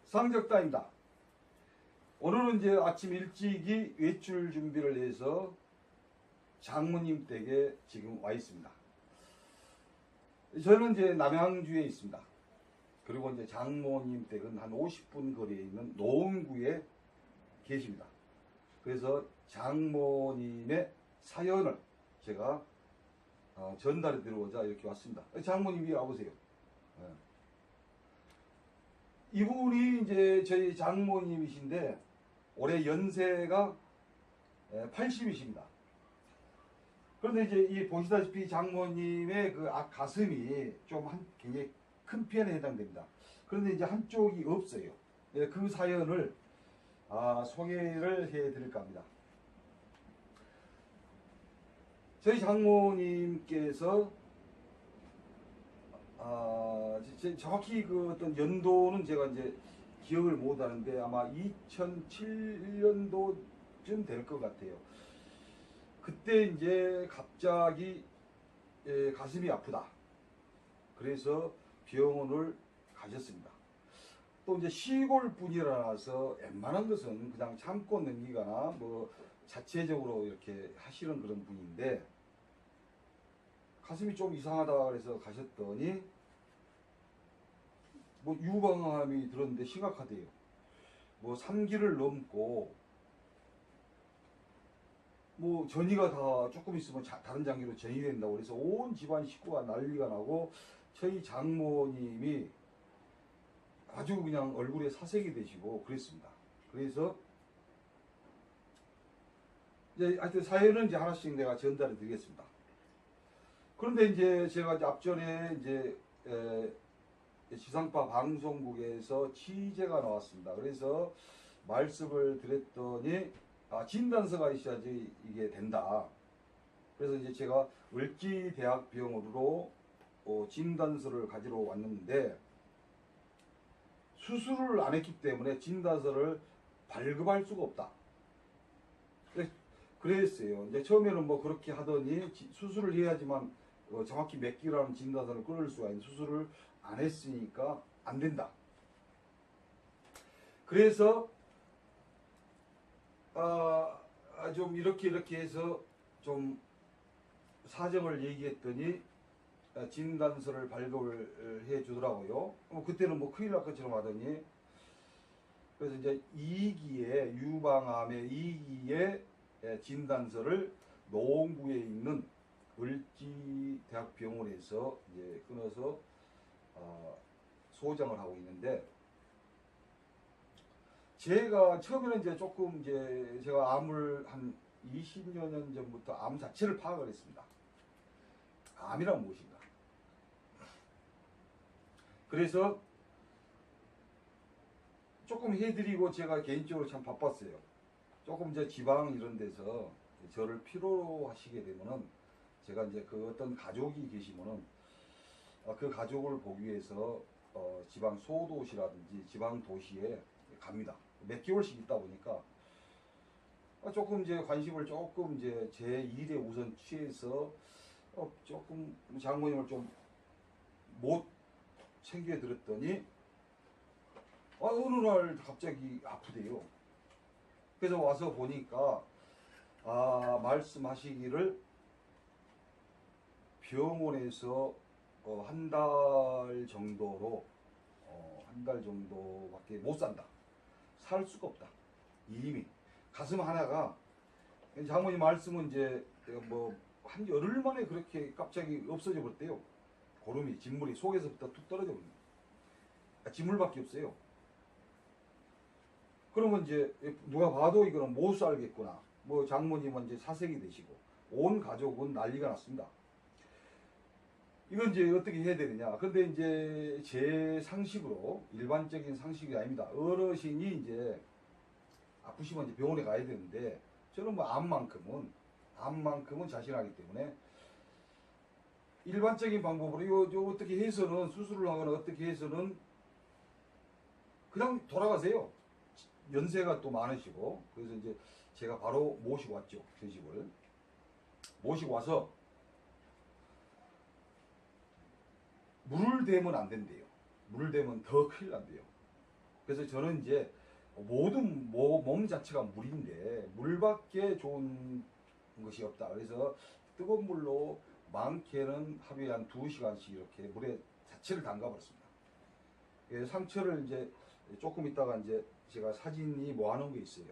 상적다입니다. 오늘은 이제 아침 일찍이 외출 준비를 해서 장모님 댁에 지금 와 있습니다. 저는 이제 남양주에 있습니다. 그리고 이제 장모님 댁은 한 50분 거리에 있는 노원구에 계십니다. 그래서 장모님의 사연을 제가 전달해 드리고자 이렇게 왔습니다. 장모님이 와보세요. 이분이 이제 저희 장모님이신데 올해 연세가 80이십니다. 그런데 이제 이 보시다시피 장모님의 그 가슴이 좀 굉장히 큰 편에 해당됩니다. 그런데 이제 한쪽이 없어요. 그 사연을 소개를 해 드릴까 합니다. 저희 장모님께서 정확히 그 어떤 연도는 제가 이제 기억을 못 하는데 아마 2007년도쯤 될 것 같아요. 그때 이제 갑자기 가슴이 아프다. 그래서 병원을 가셨습니다. 또 이제 시골 분이라서 웬만한 것은 그냥 참고 넘기거나 뭐 자체적으로 이렇게 하시는 그런 분인데 가슴이 좀 이상하다 그래서 가셨더니 뭐 유방암이 들었는데 심각하대요. 뭐 3기를 넘고 뭐 전이가 다 조금 있으면 다른 장기로 전이 된다고 그래서 온 집안 식구가 난리가 나고 저희 장모님이 아주 그냥 얼굴에 사색이 되시고 그랬습니다. 그래서 이제 하여튼 사연은 이제 하나씩 내가 전달해 드리겠습니다. 그런데 이제 제가 이제 앞전에 이제 지상파 방송국에서 취재가 나왔습니다. 그래서 말씀을 드렸더니 진단서가 있어야지 이게 된다. 그래서 이제 제가 을지대학병원으로 진단서를 가지러 왔는데 수술을 안 했기 때문에 진단서를 발급할 수가 없다. 그랬어요. 이제 처음에는 뭐 그렇게 하더니 수술을 해야지만 정확히 몇 기라는 진단서를 끊을 수가 있는 수술을 안 했으니까 안 된다. 그래서 좀 이렇게 해서 좀 사정을 얘기했더니 진단서를 발급을 해 주더라고요. 그때는 뭐 큰일 날 것처럼 하더니 그래서 이제 2기에 유방암의 2기에 진단서를 노원구에 있는 을지대학병원에서 이제 끊어서 소장을 하고 있는데 제가 처음에는 이제 조금 이제 제가 암을 한 20여 년 전부터 암 자체를 파악을 했습니다. 암이란 무엇인가? 그래서 조금 해드리고 제가 개인적으로 참 바빴어요. 조금 이제 지방 이런 데서 저를 필요로 하시게 되면은 제가 이제 그 어떤 가족이 계시면은 그 가족을 보기 위해서 지방 소도시라든지 지방 도시에 갑니다. 몇 개월씩 있다 보니까 조금 이제 관심을 조금 이제 제 일에 우선 취해서 조금 장모님을 좀 못 챙겨 드렸더니 어느 날 갑자기 아프대요. 그래서 와서 보니까 말씀하시기를 병원에서 한 달 정도로 한 달 정도밖에 못 산다. 살 수가 없다. 이미 가슴 하나가 장모님 말씀은 이제 뭐 한 열흘 만에 그렇게 갑자기 없어져 버렸대요. 고름이 진물이 속에서부터 툭 떨어져 버립니다. 진물밖에 없어요. 그러면 이제 누가 봐도 이거는 못 살겠구나. 뭐 장모님은 이제 사색이 되시고 온 가족은 난리가 났습니다. 이건 이제 어떻게 해야 되느냐. 근데 이제 제 상식으로 일반적인 상식이 아닙니다. 어르신이 이제 아프시면 이제 병원에 가야 되는데 저는 뭐 암만큼은 자신하기 때문에 일반적인 방법으로 이거 어떻게 해서는 수술을 하거나 어떻게 해서는 그냥 돌아가세요. 연세가 또 많으시고. 그래서 이제 제가 바로 모시고 왔죠. 제 집을 모시고 와서 물을 대면 안 된대요. 물 대면 더 큰일 난대요. 그래서 저는 이제 모든 몸 자체가 물인데 물밖에 좋은 것이 없다. 그래서 뜨거운 물로 많게는 하루에 한 2시간씩 이렇게 물에 자체를 담가버렸습니다. 상처를 이제 조금 있다가 이제 제가 사진이 뭐 하는 게 있어요.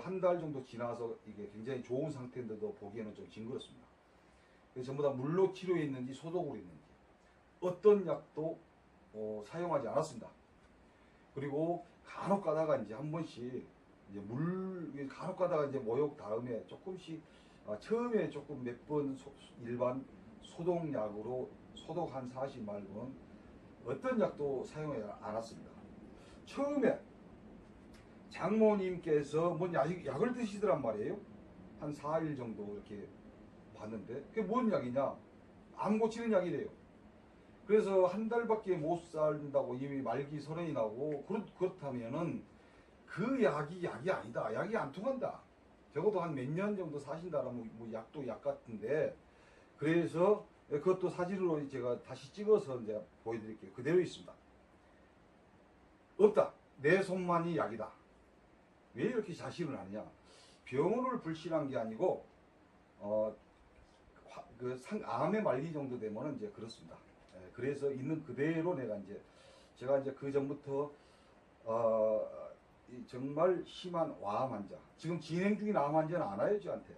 한 달 정도 지나서 이게 굉장히 좋은 상태인데도 보기에는 좀 징그럽습니다. 그래서 전부 다 물로 치료했는지 소독으로 했는지 어떤 약도 사용하지 않았습니다. 그리고 간혹 가다가 이제 한 번씩 이제 간혹 가다가 이제 모욕 다음에 조금씩 처음에 조금 몇 번 일반 소독약으로 소독한 사실 말고는 어떤 약도 사용하지 않았습니다. 처음에 장모님께서 뭔 약을 드시더란 말이에요. 한 4일 정도 이렇게 봤는데 그게 뭔 약이냐? 암 고치는 약이래요. 그래서 한 달밖에 못 산다고 이미 말기 선언이 나고 그렇다면은 그 약이 아니다. 약이 안 통한다. 적어도 한 몇 년 정도 사신다라면 뭐 약도 약 같은데 그래서 그것도 사진으로 제가 다시 찍어서 이제 보여드릴게요. 그대로 있습니다. 없다. 내 손만이 약이다. 왜 이렇게 자신을 하느냐? 병원을 불신한 게 아니고 암의 말기 정도 되면은 이제 그렇습니다. 그래서 있는 그대로 제가 이제 그 전부터 정말 심한 암 환자, 지금 진행 중인 암 환자는 안 와요 저한테.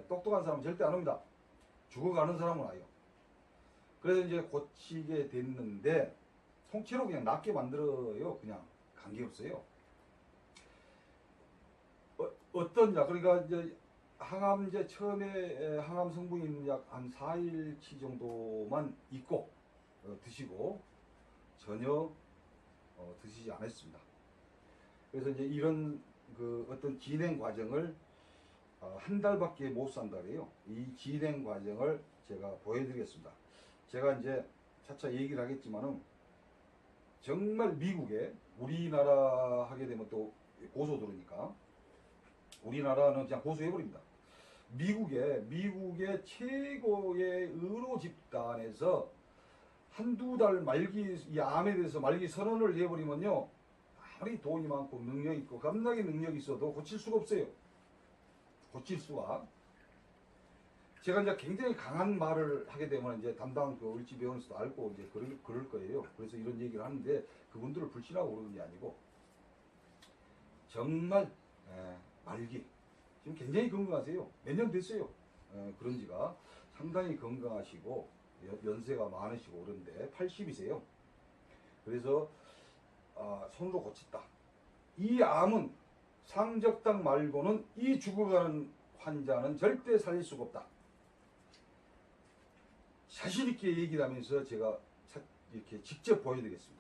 똑똑한 사람은 절대 안 옵니다. 죽어가는 사람은 와요. 그래서 이제 고치게 됐는데 통째로 그냥 낫게 만들어요. 그냥 관계없어요. 어떤 약, 그러니까 이제 항암제 처음에 항암 성분이 있는 약 한 4일치 정도만 있고 드시고 전혀 드시지 않았습니다. 그래서 이제 이런 그 어떤 진행 과정을 한 달밖에 못 산다 그래요. 이 진행 과정을 제가 보여드리겠습니다. 제가 이제 차차 얘기를 하겠지만은 정말 미국에 우리나라 하게 되면 또 고소 들으니까 우리나라는 그냥 고소해버립니다. 미국의 최고의 의료 집단에서 한두 달 말기, 이 암에 대해서 말기 선언을 해버리면요. 아무리 돈이 많고 능력 있고 겁나게 능력이 있어도 고칠 수가 없어요. 고칠 수가. 제가 이제 굉장히 강한 말을 하게 되면 이제 담당 그 을지병원에서도 알고 이제 그럴 거예요. 그래서 이런 얘기를 하는데 그분들을 불신하고 그러는 게 아니고 정말 말기. 지금 굉장히 건강하세요. 몇 년 됐어요. 그런 지가 상당히 건강하시고 연세가 많으시고 그런데 80이세요. 그래서 손으로 고쳤다. 이 암은 상적당 말고는 이 죽어가는 환자는 절대 살릴 수가 없다. 자신 있게 얘기를 하면서 제가 이렇게 직접 보여드리겠습니다.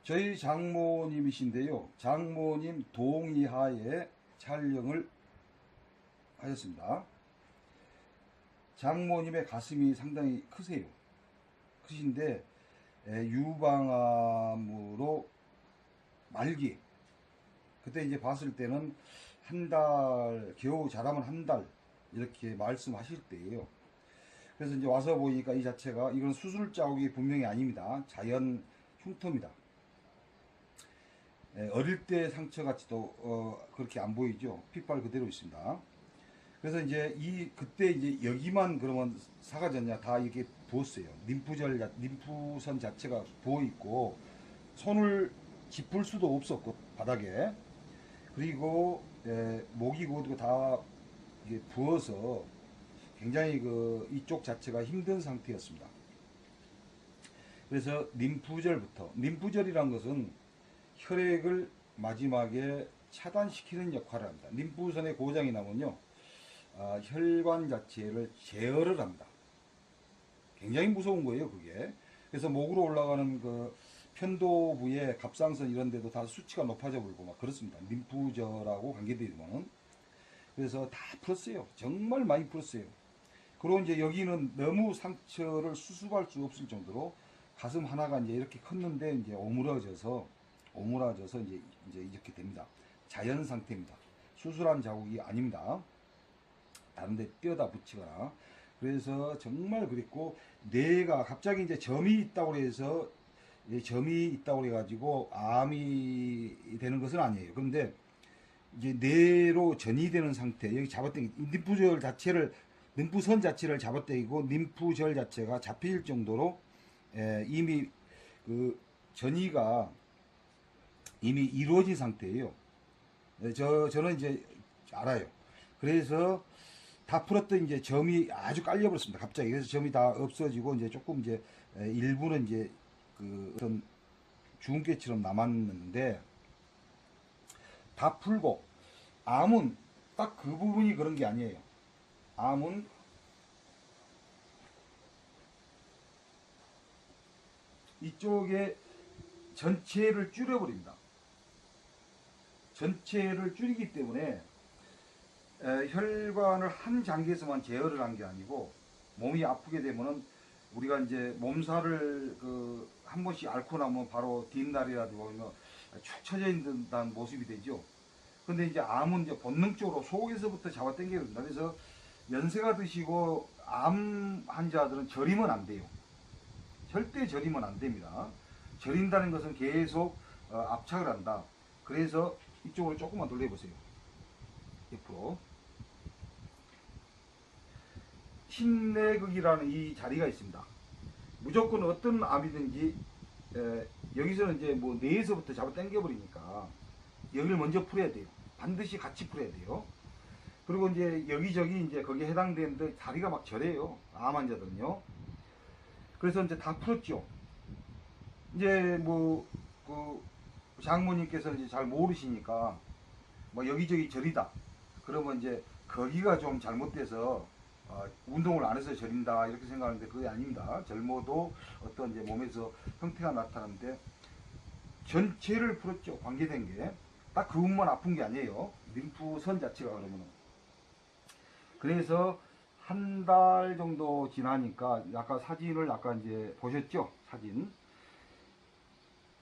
저희 장모님이신데요. 장모님 동의하에 촬영을 하셨습니다. 장모님의 가슴이 상당히 크세요. 크신데 유방암으로 말기. 그때 이제 봤을 때는 한 달, 겨우 잘하면 한 달 이렇게 말씀하실 때예요. 그래서 이제 와서 보니까 이 자체가 이건 수술 자국이 분명히 아닙니다. 자연 흉터입니다. 어릴 때 상처같이도 그렇게 안 보이죠. 핏발 그대로 있습니다. 그래서 이제 그때 이제 여기만 그러면 사가졌냐 다 이렇게 부었어요. 림프선 자체가 부어 있고 손을 짚을 수도 없었고 바닥에. 그리고 목이 고도 다 이게 부어서 굉장히 이쪽 자체가 힘든 상태였습니다. 그래서 림프절이란 것은 혈액을 마지막에 차단시키는 역할을 합니다. 림프선의 고장이 나면요, 혈관 자체를 제어를 합니다. 굉장히 무서운 거예요, 그게. 그래서 목으로 올라가는 그 편도부에 갑상선 이런 데도 다 수치가 높아져 버리고 막 그렇습니다. 림프절하고 관계되면. 그래서 다 풀었어요. 정말 많이 풀었어요. 그리고 이제 여기는 너무 상처를 수습할 수 없을 정도로 가슴 하나가 이제 이렇게 컸는데 이제 오므라져서 이제 이렇게 됩니다. 자연 상태입니다. 수술한 자국이 아닙니다. 다른데 뼈다 붙이거나. 그래서 정말 그랬고, 뇌가 갑자기 이제 점이 있다고 해서 점이 있다고 해가지고 암이 되는 것은 아니에요. 그런데 이제 뇌로 전이되는 상태, 여기 잡아당기 림프절 자체를, 림프선 자체를 잡아당기고 림프절 자체가 잡힐 정도로 이미 그 전이가 이미 이루어진 상태예요. 저는 이제 알아요. 그래서 다 풀었던 이제 점이 아주 깔려버렸습니다. 갑자기. 그래서 점이 다 없어지고 이제 조금 이제 일부는 이제 그 어떤 주근깨처럼 남았는데 다 풀고, 암은 딱 그 부분이 그런 게 아니에요. 암은 이쪽에 전체를 줄여버립니다. 전체를 줄이기 때문에 혈관을 한 장기에서만 제어를 한 게 아니고, 몸이 아프게 되면은 우리가 이제 몸살을 한 번씩 앓고 나면 바로 뒷날이라도 보면 축 처져 있는 모습이 되죠. 근데 이제 암은 이제 본능적으로 속에서부터 잡아당겨야 된다. 그래서 연세가 드시고 암 환자들은 저리면 안 돼요. 절대 저리면 안 됩니다. 저린다는 것은 계속 압착을 한다. 그래서 이쪽으로 조금만 돌려보세요. 옆으로. 신내극이라는 이 자리가 있습니다. 무조건 어떤 암이든지 여기서는 이제 뭐 뇌에서부터 잡아 당겨 버리니까 여기를 먼저 풀어야 돼요. 반드시 같이 풀어야 돼요. 그리고 이제 여기저기 이제 거기에 해당되는데 다리가 막 저려요. 암 환자들은요. 그래서 이제 다 풀었죠. 이제 뭐 그 장모님께서는 이제 잘 모르시니까 뭐 여기저기 저리다. 그러면 이제 거기가 좀 잘못돼서 운동을 안 해서 저린다 이렇게 생각하는데 그게 아닙니다. 젊어도 어떤 이제 몸에서 형태가 나타나는데 전체를 풀었죠. 관계된 게. 딱 그 부분만 아픈 게 아니에요. 림프선 자체가 그러면은. 그래서 한 달 정도 지나니까 아까 사진을 아까 이제 보셨죠? 사진.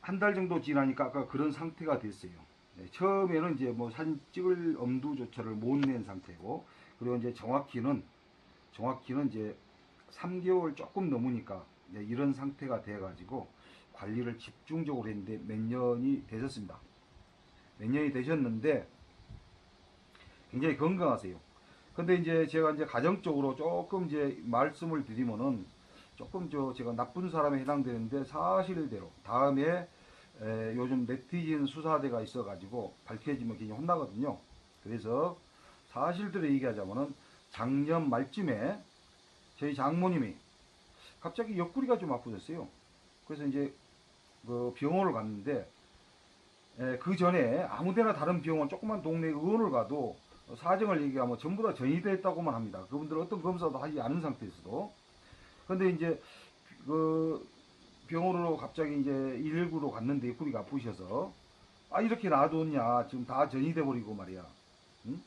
한 달 정도 지나니까 아까 그런 상태가 됐어요. 네, 처음에는 이제 뭐 사진 찍을 엄두조차를 못 낸 상태고, 그리고 이제 정확히는 이제 3개월 조금 넘으니까 이런 상태가 돼가지고 관리를 집중적으로 했는데 몇 년이 되셨습니다. 몇 년이 되셨는데 굉장히 건강하세요. 근데 이제 제가 이제 가정적으로 조금 이제 말씀을 드리면은 조금 제가 나쁜 사람에 해당되는데 사실대로 다음에 요즘 네티즌 수사대가 있어가지고 밝혀지면 굉장히 혼나거든요. 그래서 사실대로 얘기하자면은 작년 말쯤에 저희 장모님이 갑자기 옆구리가 좀 아프셨어요. 그래서 이제 그 병원을 갔는데 그 전에 아무데나 다른 병원 조그만 동네 의원을 가도 사정을 얘기하면 전부 다 전이됐다고만 합니다. 그분들은 어떤 검사도 하지 않은 상태에서도. 근데 이제 그 병원으로 갑자기 이제 119로 갔는데 옆구리가 아프셔서 이렇게 놔뒀냐 지금 다 전이돼 버리고 말이야. 응?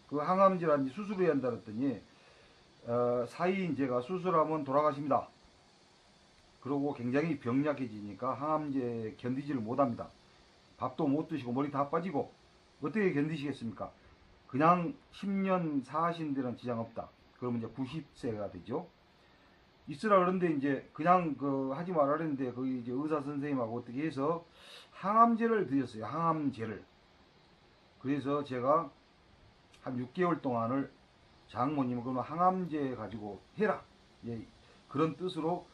그 항암질환 수술해야 한다 그랬더니 사이인 제가 수술하면 돌아가십니다. 그러고 굉장히 병약해지니까 항암제 견디지를 못합니다. 밥도 못 드시고 머리 다 빠지고 어떻게 견디시겠습니까? 그냥 10년 사신 데는 지장 없다. 그러면 이제 90세가 되죠. 있으라 그러는데 이제 그냥 하지 말라 그랬는데 거기 이제 의사 선생님하고 어떻게 해서 항암제를 드렸어요. 항암제를. 그래서 제가 한 6개월 동안을 장모님은 그러면 항암제 가지고 해라. 예, 그런 뜻으로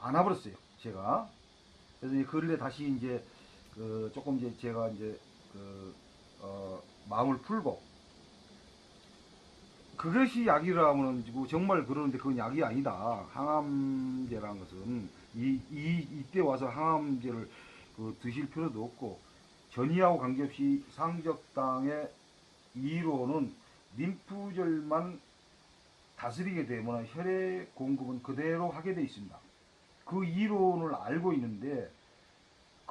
안아버렸어요. 제가. 그래서 이제 그런데 다시 이제 조금 이제 제가 이제 마음을 풀고 그것이 약이라 하면 정말 그러는데 그건 약이 아니다. 항암제라는 것은 이때 와서 항암제를 드실 필요도 없고 전이하고 관계없이 상적당의 이로는 림프절만 다스리게 되면 혈액 공급은 그대로 하게 되어 있습니다. 그 이론을 알고 있는데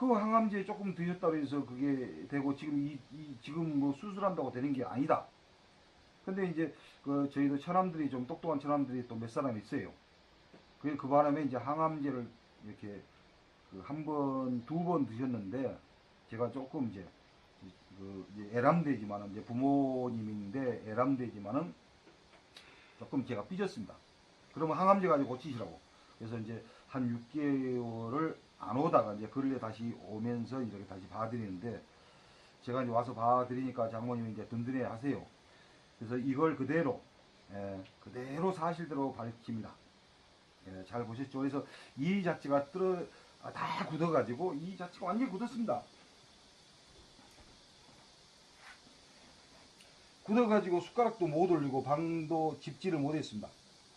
그 항암제 조금 드셨다고 해서 그게 되고 지금 지금 뭐 수술한다고 되는 게 아니다. 근데 이제 그 저희도 처남들이 좀 똑똑한 처남들이 또 몇 사람 있어요. 그 바람에 이제 항암제를 이렇게 그 한 번, 두 번 드셨는데 제가 조금 이제 그 이제 애람되지만은 이제 부모님인데 애람되지만은 조금 제가 삐졌습니다. 그러면 항암제 가지고 고치시라고. 그래서 이제 한 6개월을 안 오다가 이제 근래 다시 오면서 이렇게 다시 봐드리는데 제가 이제 와서 봐드리니까 장모님이 이제 든든해 하세요. 그래서 이걸 그대로 그대로 사실대로 밝힙니다. 잘 보셨죠? 그래서 이 자체가 다 굳어가지고 이 자체가 완전히 굳었습니다. 굳어가지고 숟가락도 못 올리고 방도 집지를 못했습니다.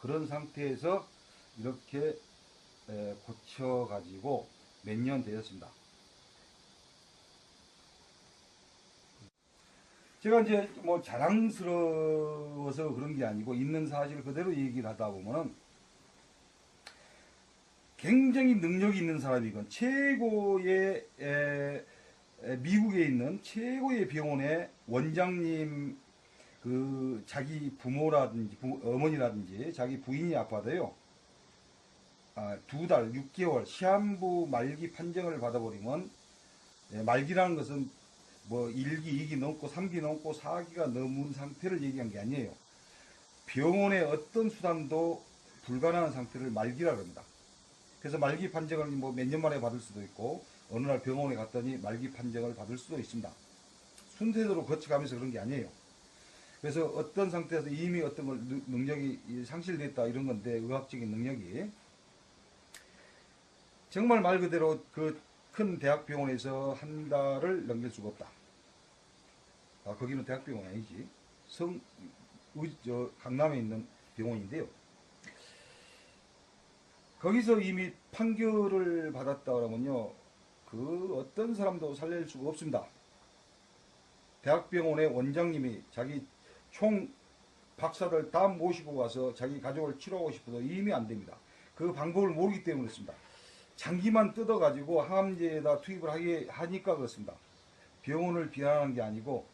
그런 상태에서 이렇게 고쳐가지고 몇 년 되었습니다. 제가 이제 뭐 자랑스러워서 그런 게 아니고 있는 사실 그대로 얘기를 하다 보면은 굉장히 능력이 있는 사람이건 최고의 미국에 있는 최고의 병원의 원장님 그 자기 부모라든지 어머니라든지 자기 부인이 아파도요. 2달 6개월 시한부 말기 판정을 받아버리면 말기라는 것은 뭐 1기, 2기 넘고 3기 넘고 4기가 넘은 상태를 얘기한 게 아니에요. 병원의 어떤 수단도 불가능한 상태를 말기라고 합니다. 그래서 말기 판정을 뭐 몇 년 만에 받을 수도 있고 어느 날 병원에 갔더니 말기 판정을 받을 수도 있습니다. 순서대로 거쳐가면서 그런 게 아니에요. 그래서 어떤 상태에서 이미 어떤 걸 능력이 상실됐다 이런 건데 의학적인 능력이 정말 말 그대로 그 큰 대학병원에서 한 달을 넘길 수가 없다. 거기는 대학병원이 아니지. 강남에 있는 병원인데요. 거기서 이미 판결을 받았다 그러면요. 그 어떤 사람도 살릴 수가 없습니다. 대학병원의 원장님이 자기 총 박사들 다 모시고 가서 자기 가족을 치료하고 싶어도 이미 안 됩니다. 그 방법을 모르기 때문에 그렇습니다. 장기만 뜯어가지고 항암제에다 투입을 하니까 그렇습니다. 병원을 비난하는 게 아니고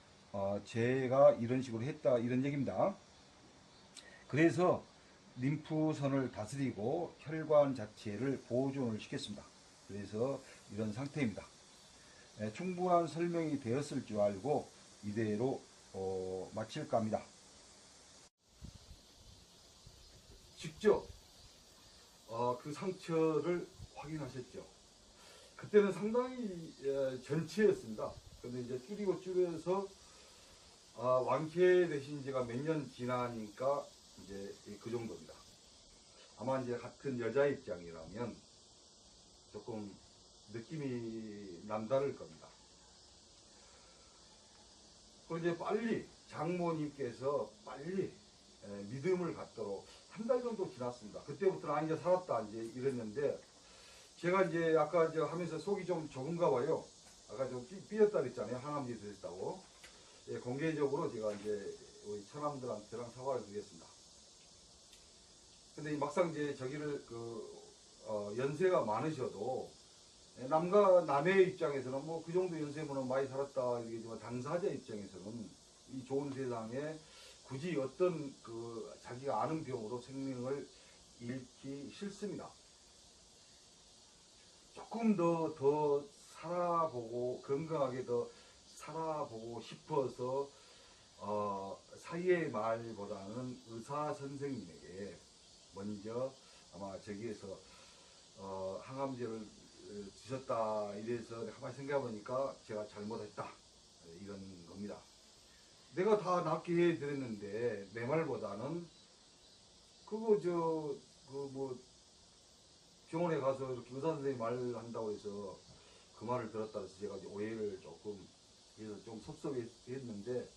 제가 이런 식으로 했다 이런 얘기입니다. 그래서 림프선을 다스리고 혈관 자체를 보존을 시켰습니다. 그래서 이런 상태입니다. 충분한 설명이 되었을 줄 알고 이대로 마칠까 합니다. 직접 그 상처를 확인하셨죠. 그때는 상당히 전체였습니다. 근데 이제 줄여서 완쾌되신 지가 몇 년 지나니까 이제 그 정도입니다. 아마 이제 같은 여자 입장이라면 조금 느낌이 남다를 겁니다. 그리고 이제 빨리 장모님께서 빨리 믿음을 갖도록 한 달 정도 지났습니다. 그때부터는 이제 살았다 이제 이랬는데 제가 이제 아까 하면서 속이 좀 좁은가 봐요. 아까 좀 삐졌다 그랬잖아요. 항암제 드셨다고. 공개적으로 제가 이제 우리 처남들한테랑 사과를 드리겠습니다. 근데 막상 이제 저기를 연세가 많으셔도 남의 입장에서는 뭐 그 정도 연세면 많이 살았다 이러겠지만 당사자 입장에서는 이 좋은 세상에 굳이 어떤 자기가 아는 병으로 생명을 잃기 싫습니다. 조금 더 살아보고 건강하게 더 살아보고 싶어서 사이의 말보다는 의사 선생님에게 먼저 아마 저기에서 항암제를 드셨다 이래서 가만히 생각해보니까 제가 잘못했다 이런 겁니다. 내가 다 낫게 해드렸는데 내 말보다는 병원에 가서 이렇게 의사 선생님이 말한다고 해서 그 말을 들었다 해서 제가 이제 오해를 조금 해서 좀 섭섭했는데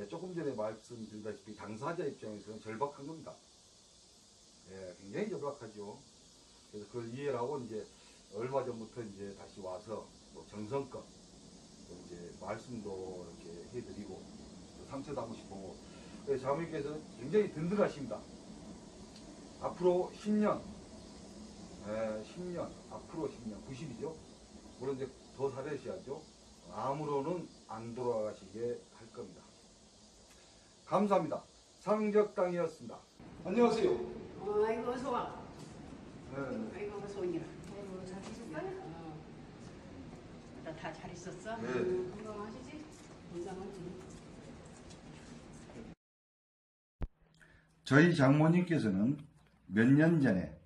조금 전에 말씀드렸다시피 당사자 입장에서는 절박한 겁니다. 굉장히 절박하죠. 그래서 그걸 이해를 하고 이제 얼마 전부터 이제 다시 와서 뭐 정성껏 이제 말씀도 이렇게 해드리고 상처도 한 번씩 보고 자매님께서 굉장히 든든하십니다. 앞으로 10년, 10년, 앞으로 10년, 90이죠. 물론 이제 더 더 잘하셔야죠. 암으로는 안 돌아가시게 할 겁니다. 감사합니다. 상적당이었습니다. 안녕하세요. 아이고 어서 와. 네. 아이고 어서 오니라. 아이고 잘 계셨어요? 다 잘 있었어? 네. 건강하시지? 건강하지. 저희 장모님께서는 몇 년 전에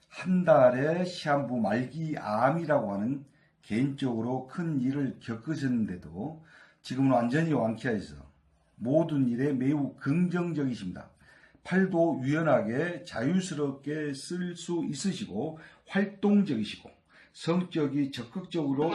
한 달에 시한부 말기 암이라고 하는 개인적으로 큰 일을 겪으셨는데도 지금은 완전히 완쾌해서 모든 일에 매우 긍정적이십니다. 팔도 유연하게 자유스럽게 쓸 수 있으시고 활동적이시고 성격이 적극적으로